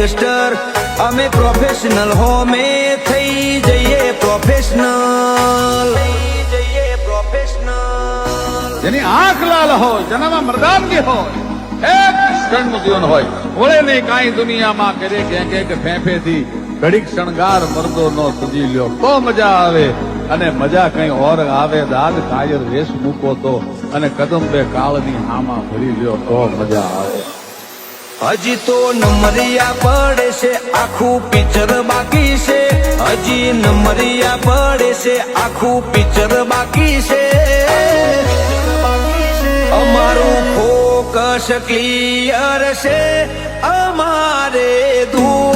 gangster અમે professional હોમે થઈ જઈએ પ્રોફેશનલ જેની આંખ લાલ હોય જેનામાં મર્દાનગી હોય એક ક્ષણનું જીવન હોય વળે નહીં કાંઈ દુનિયામાં કરે કે ફેંફેથી ઘડીક શણગાર મરદો નો સજી લ્યો તો મજા આવે અને મજા કઈ ઓર આવે દાદ કાયર વેશ મૂકો તો અને કદમ બે કાળની હામાં ભરી લ્યો તો મજા આવે હજી તો નમરિયા પડે છે આખું પિક્ચર બાકી છે હજી નમરિયા પડે છે આખું પિક્ચર બાકી છે અમારું ફોકસ ક્લિયર છે અમારે દૂર